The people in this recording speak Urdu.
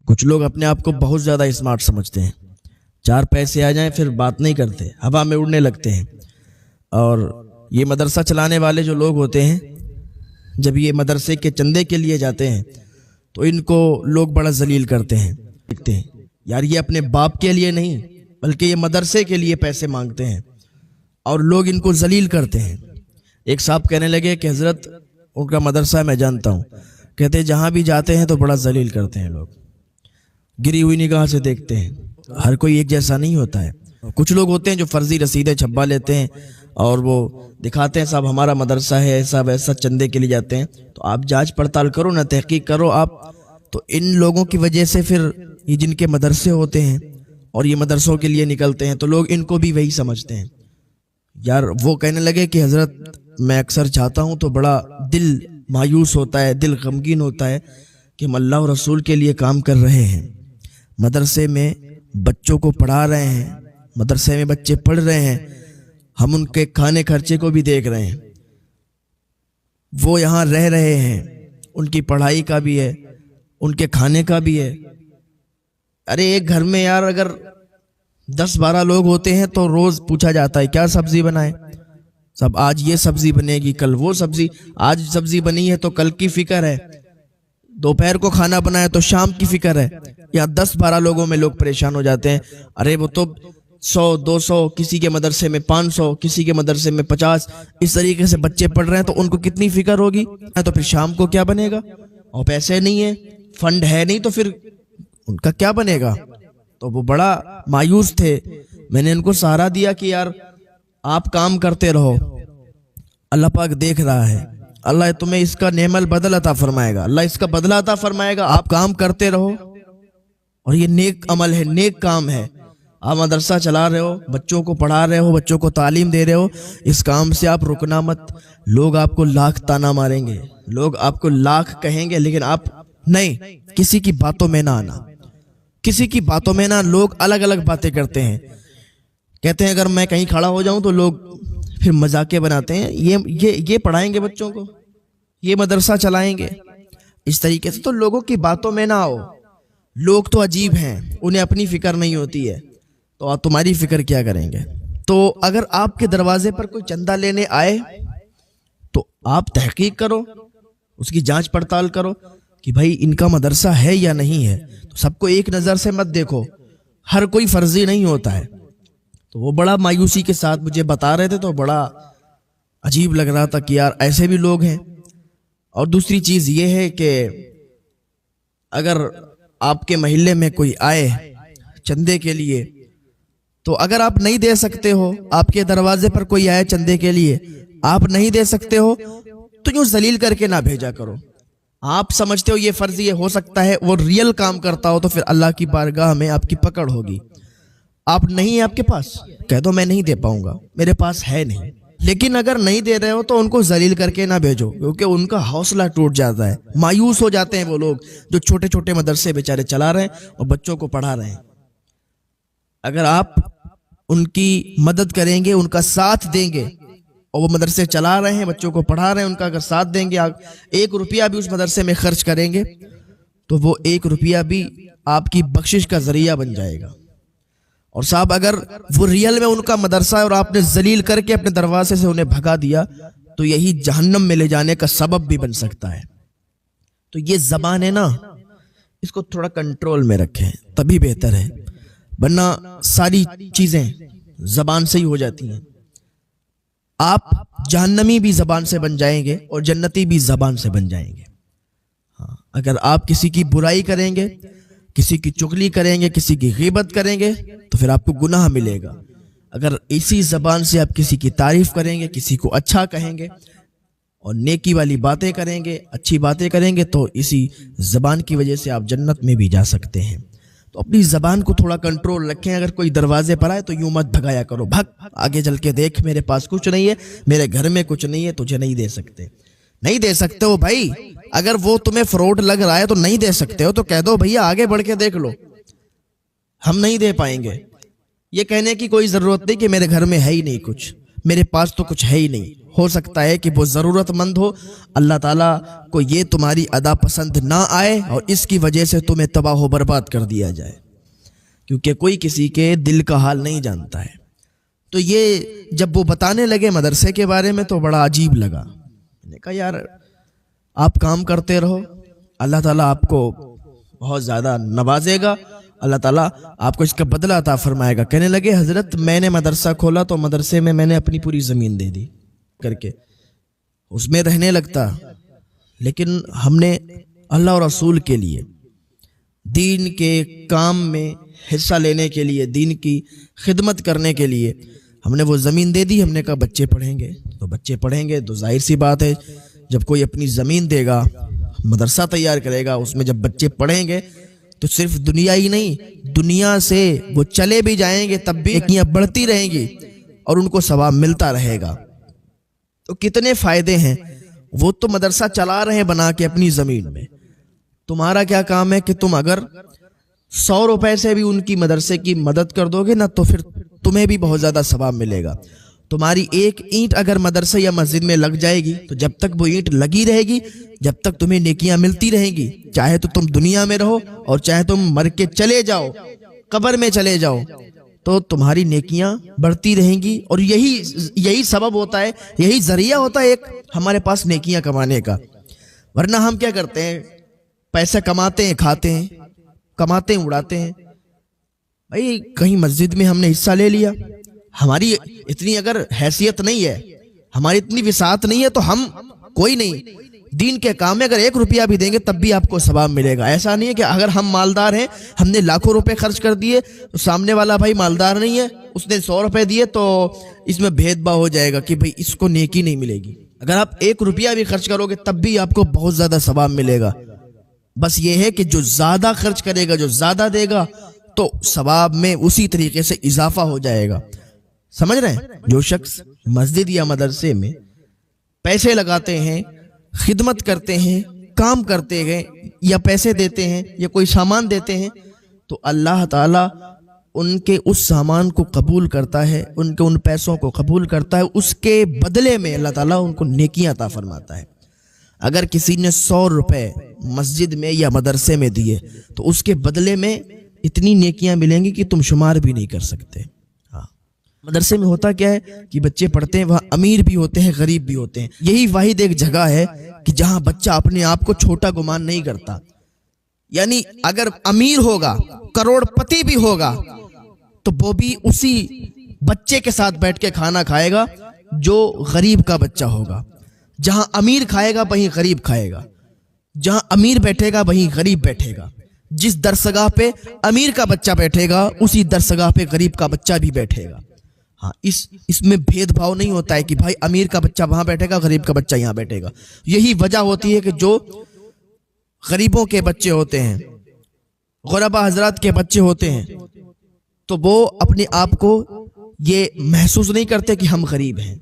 کچھ لوگ اپنے آپ کو بہت زیادہ اسمارٹ سمجھتے ہیں، چار پیسے آ جائیں پھر بات نہیں کرتے، ہوا میں اڑنے لگتے ہیں۔ اور یہ مدرسہ چلانے والے جو لوگ ہوتے ہیں، جب یہ مدرسے کے چندے کے لیے جاتے ہیں تو ان کو لوگ بڑا ذلیل کرتے ہیں، دیکھتے ہیں یار یہ اپنے باپ کے لیے نہیں بلکہ یہ مدرسے کے لیے پیسے مانگتے ہیں، اور لوگ ان کو ذلیل کرتے ہیں۔ ایک صاحب کہنے لگے کہ حضرت ان کا مدرسہ میں جانتا ہوں، کہتے ہیں جہاں بھی جاتے ہیں تو بڑا ذلیل کرتے ہیں، لوگ گری ہوئی نگاہ سے دیکھتے ہیں۔ ہر کوئی ایک جیسا نہیں ہوتا ہے، کچھ لوگ ہوتے ہیں جو فرضی رسیدیں چھپا لیتے ہیں اور وہ دکھاتے ہیں صاحب ہمارا مدرسہ ہے ایسا ویسا، چندے کے لیے جاتے ہیں۔ تو آپ جانچ پڑتال کرو نا، تحقیق کرو آپ، تو ان لوگوں کی وجہ سے پھر یہ جن کے مدرسے ہوتے ہیں اور یہ مدرسوں کے لیے نکلتے ہیں تو لوگ ان کو بھی وہی سمجھتے ہیں۔ یار وہ کہنے لگے کہ حضرت میں اکثر چاہتا ہوں تو بڑا دل مایوس ہوتا ہے، دل غمگین ہوتا ہے کہ ہم اللہ اور رسول کے لیے کام کر رہے ہیں، مدرسے میں بچوں کو پڑھا رہے ہیں، مدرسے میں بچے پڑھ رہے ہیں، ہم ان کے کھانے خرچے کو بھی دیکھ رہے ہیں، وہ یہاں رہ رہے ہیں، ان کی پڑھائی کا بھی ہے، ان کے کھانے کا بھی ہے۔ ارے ایک گھر میں یار اگر 10-12 لوگ ہوتے ہیں تو روز پوچھا جاتا ہے کیا سبزی بنائے، سب آج یہ سبزی بنے گی، کل وہ سبزی، آج سبزی بنی ہے تو کل کی فکر ہے، دوپہر کو کھانا بنائے تو شام کی فکر ہے۔ یا 10-12 لوگوں میں لوگ پریشان ہو جاتے ہیں، ارے وہ تو 100-200، کسی کے مدرسے میں 500، کسی کے مدرسے میں 50، اس طریقے سے بچے پڑھ رہے ہیں تو ان کو کتنی فکر ہوگی، تو پھر شام کو کیا بنے گا، اور پیسے نہیں ہے، فنڈ ہے نہیں، تو پھر ان کا کیا بنے گا۔ تو وہ بڑا مایوس تھے، میں نے ان کو سہارا دیا کہ یار آپ کام کرتے رہو، اللہ پاک دیکھ رہا ہے، اللہ تمہیں اس کا نعم البدل عطا فرمائے گا، اللہ اس کا بدلہ عطا فرمائے گا، آپ کام کرتے رہو، اور یہ نیک عمل ہے، نیک کام ہے۔ آپ مدرسہ چلا رہے ہو، بچوں کو پڑھا رہے ہو، بچوں کو تعلیم دے رہے ہو، اس کام سے آپ رکنا مت۔ لوگ آپ کو لاکھ تانا ماریں گے، لوگ آپ کو لاکھ کہیں گے، لیکن آپ نہیں، کسی کی باتوں میں نہ آنا، کسی کی باتوں میں نہ۔ لوگ الگ الگ باتیں کرتے ہیں، کہتے ہیں اگر میں کہیں کھڑا ہو جاؤں تو لوگ پھر مذاقیں بناتے ہیں، یہ پڑھائیں گے بچوں کو، یہ مدرسہ چلائیں گے، اس طریقے سے۔ تو لوگوں کی باتوں میں نہ آؤ، لوگ تو عجیب ہیں، انہیں اپنی فکر نہیں ہوتی ہے، تو آپ تمہاری فکر کیا کریں گے۔ تو اگر آپ کے دروازے پر کوئی چندہ لینے آئے تو آپ تحقیق کرو، اس کی جانچ پڑتال کرو کہ بھائی ان کا مدرسہ ہے یا نہیں ہے۔ تو سب کو ایک نظر سے مت دیکھو، ہر کوئی فرضی نہیں ہوتا ہے۔ تو وہ بڑا مایوسی کے ساتھ مجھے بتا رہے تھے، تو بڑا عجیب لگ رہا تھا کہ یار ایسے بھی لوگ ہیں۔ اور دوسری چیز یہ ہے کہ اگر آپ کے محلے میں کوئی آئے چندے کے لیے، تو اگر آپ نہیں دے سکتے ہو، آپ کے دروازے پر کوئی آئے چندے کے لیے، آپ نہیں دے سکتے ہو، تو یوں ذلیل کر کے نہ بھیجا کرو۔ آپ سمجھتے ہو یہ فرض، یہ ہو سکتا ہے وہ ریئل کام کرتا ہو، تو پھر اللہ کی بارگاہ میں آپ کی پکڑ ہوگی۔ آپ نہیں ہے آپ کے پاس، کہہ دو میں نہیں دے پاؤں گا، میرے پاس ہے نہیں۔ لیکن اگر نہیں دے رہے ہو تو ان کو ذلیل کر کے نہ بھیجو، کیونکہ ان کا حوصلہ ٹوٹ جاتا ہے، مایوس ہو جاتے ہیں وہ لوگ جو چھوٹے چھوٹے مدرسے بیچارے چلا رہے ہیں اور بچوں کو پڑھا رہے ہیں۔ اگر آپ ان کی مدد کریں گے، ان کا ساتھ دیں گے، اور وہ مدرسے چلا رہے ہیں، بچوں کو پڑھا رہے ہیں، ان کا اگر ساتھ دیں گے، 1 روپیہ بھی اس مدرسے میں خرچ کریں گے تو وہ 1 روپیہ بھی آپ کی بخشش کا ذریعہ بن جائے گا۔ اور صاحب اگر وہ ریئل میں ان کا مدرسہ ہے اور آپ نے ذلیل کر کے اپنے دروازے سے انہیں بھگا دیا تو یہی جہنم میں لے جانے کا سبب بھی بن سکتا ہے۔ تو یہ زبان ہے نا، اس کو تھوڑا کنٹرول میں رکھیں تبھی بہتر ہے، ورنہ ساری چیزیں زبان سے ہی ہو جاتی ہیں۔ آپ جہنمی بھی زبان سے بن جائیں گے اور جنتی بھی زبان سے بن جائیں گے۔ اگر آپ کسی کی برائی کریں گے، کسی کی چغلی کریں گے، کسی کی غیبت کریں گے تو پھر آپ کو گناہ ملے گا۔ اگر اسی زبان سے آپ کسی کی تعریف کریں گے، کسی کو اچھا کہیں گے اور نیکی والی باتیں کریں گے، اچھی باتیں کریں گے، تو اسی زبان کی وجہ سے آپ جنت میں بھی جا سکتے ہیں۔ تو اپنی زبان کو تھوڑا کنٹرول رکھیں۔ اگر کوئی دروازے پر آئے تو یوں مت بھگایا کرو، بھگ آگے چل کے دیکھ، میرے پاس کچھ نہیں ہے، میرے گھر میں کچھ نہیں ہے، تجھے نہیں دے سکتے۔ نہیں دے سکتے ہو بھائی، اگر وہ تمہیں فراڈ لگ رہا ہے تو نہیں دے سکتے ہو تو کہہ دو بھیا آگے بڑھ کے دیکھ لو، ہم نہیں دے پائیں گے۔ یہ کہنے کی کوئی ضرورت نہیں کہ میرے گھر میں ہے ہی نہیں کچھ، میرے پاس تو کچھ ہے ہی نہیں، ہو سکتا ہے کہ وہ ضرورت مند ہو، اللہ تعالیٰ کو یہ تمہاری ادا پسند نہ آئے اور اس کی وجہ سے تمہیں تباہ و برباد کر دیا جائے، کیونکہ کوئی کسی کے دل کا حال نہیں جانتا ہے۔ تو یہ جب وہ بتانے لگے مدرسے کے بارے میں تو بڑا عجیب لگا۔ میں نے کہا یار آپ کام کرتے رہو، اللہ تعالیٰ آپ کو بہت زیادہ نوازے گا، اللہ تعالیٰ آپ کو اس کا بدلہ عطا فرمائے گا۔ کہنے لگے حضرت میں نے مدرسہ کھولا تو مدرسے میں نے اپنی پوری زمین دے دی کر کے اس میں رہنے لگتا، لیکن ہم نے اللہ اور رسول کے لیے دین کے کام میں حصہ لینے کے لیے، دین کی خدمت کرنے کے لیے ہم نے وہ زمین دے دی۔ ہم نے کہا بچے پڑھیں گے تو بچے پڑھیں گے، تو ظاہر سی بات ہے جب کوئی اپنی زمین دے گا، مدرسہ تیار کرے گا، اس میں جب بچے پڑھیں گے تو صرف دنیا ہی نہیں، دنیا سے وہ چلے بھی جائیں گے تب بھی نیکیاں بڑھتی رہیں گی اور ان کو ثواب ملتا رہے گا۔ تو کتنے فائدے ہیں، وہ تو مدرسہ چلا رہے ہیں بنا کے اپنی زمین میں، تمہارا کیا کام ہے کہ تم اگر 100 روپے سے بھی ان کی مدرسے کی مدد کر دو گے نا تو پھر تمہیں بھی بہت زیادہ ثواب ملے گا۔ تمہاری ایک اینٹ اگر مدرسے یا مسجد میں لگ جائے گی تو جب تک وہ اینٹ لگی رہے گی جب تک تمہیں نیکیاں ملتی رہیں گی، چاہے تو تم دنیا میں رہو اور چاہے تم مر کے چلے جاؤ، قبر میں چلے جاؤ، تو تمہاری نیکیاں بڑھتی رہیں گی۔ اور یہی سبب ہوتا ہے، یہی ذریعہ ہوتا ہے ایک ہمارے پاس نیکیاں کمانے کا۔ ورنہ ہم کیا کرتے ہیں، پیسے کماتے ہیں، کھاتے ہیں، کماتے ہیں، اڑاتے ہیں۔ بھائی کہیں مسجد میں ہم نے حصہ لے لیا، ہماری اتنی اگر حیثیت نہیں ہے، ہماری اتنی وسعت نہیں ہے تو ہم کوئی نہیں، دین کے کام میں اگر 1 روپیہ بھی دیں گے تب بھی آپ کو ثواب ملے گا۔ ایسا نہیں ہے کہ اگر ہم مالدار ہیں، ہم نے لاکھوں روپے خرچ کر دیے تو سامنے والا بھائی مالدار نہیں ہے، اس نے 100 روپے دیے تو اس میں بھید بھاؤ ہو جائے گا کہ بھائی اس کو نیکی نہیں ملے گی۔ اگر آپ 1 روپیہ بھی خرچ کرو گے تب بھی آپ کو بہت زیادہ ثواب ملے گا۔ بس یہ ہے کہ جو زیادہ خرچ کرے گا، جو زیادہ دے گا تو ثواب میں اسی طریقے سے اضافہ ہو جائے گا۔ سمجھ رہے ہیں؟ جو شخص مسجد یا مدرسے میں پیسے لگاتے ہیں، خدمت کرتے ہیں، کام کرتے ہیں، یا پیسے دیتے ہیں یا کوئی سامان دیتے ہیں، تو اللہ تعالیٰ ان کے اس سامان کو قبول کرتا ہے، ان پیسوں کو قبول کرتا ہے، اس کے بدلے میں اللہ تعالیٰ ان کو نیکیاں عطا فرماتا ہے۔ اگر کسی نے 100 روپے مسجد میں یا مدرسے میں دیے تو اس کے بدلے میں اتنی نیکیاں ملیں گی کہ تم شمار بھی نہیں کر سکتے۔ مدرسے میں ہوتا کیا ہے کہ بچے پڑھتے ہیں، وہاں امیر بھی ہوتے ہیں، غریب بھی ہوتے ہیں۔ یہی واحد ایک جگہ ہے کہ جہاں بچہ اپنے آپ کو چھوٹا گمان نہیں کرتا۔ یعنی اگر امیر ہوگا، کروڑ پتی بھی ہوگا تو وہ بھی اسی بچے کے ساتھ بیٹھ کے کھانا کھائے گا جو غریب کا بچہ ہوگا۔ جہاں امیر کھائے گا وہیں غریب کھائے گا، جہاں امیر بیٹھے گا وہیں غریب بیٹھے گا۔ جس درسگاہ پہ امیر کا بچہ بیٹھے گا اسی درسگاہ پہ غریب کا بچہ بھی بیٹھے گا۔ ہاں، اس میں بھید بھاؤ نہیں ہوتا ہے کہ بھائی امیر کا بچہ وہاں بیٹھے گا، غریب کا بچہ یہاں بیٹھے گا۔ یہی وجہ ہوتی ہے کہ جو غریبوں کے بچے ہوتے ہیں، غربا حضرات کے بچے ہوتے ہیں، تو وہ اپنے آپ کو یہ محسوس نہیں کرتے کہ ہم غریب ہیں۔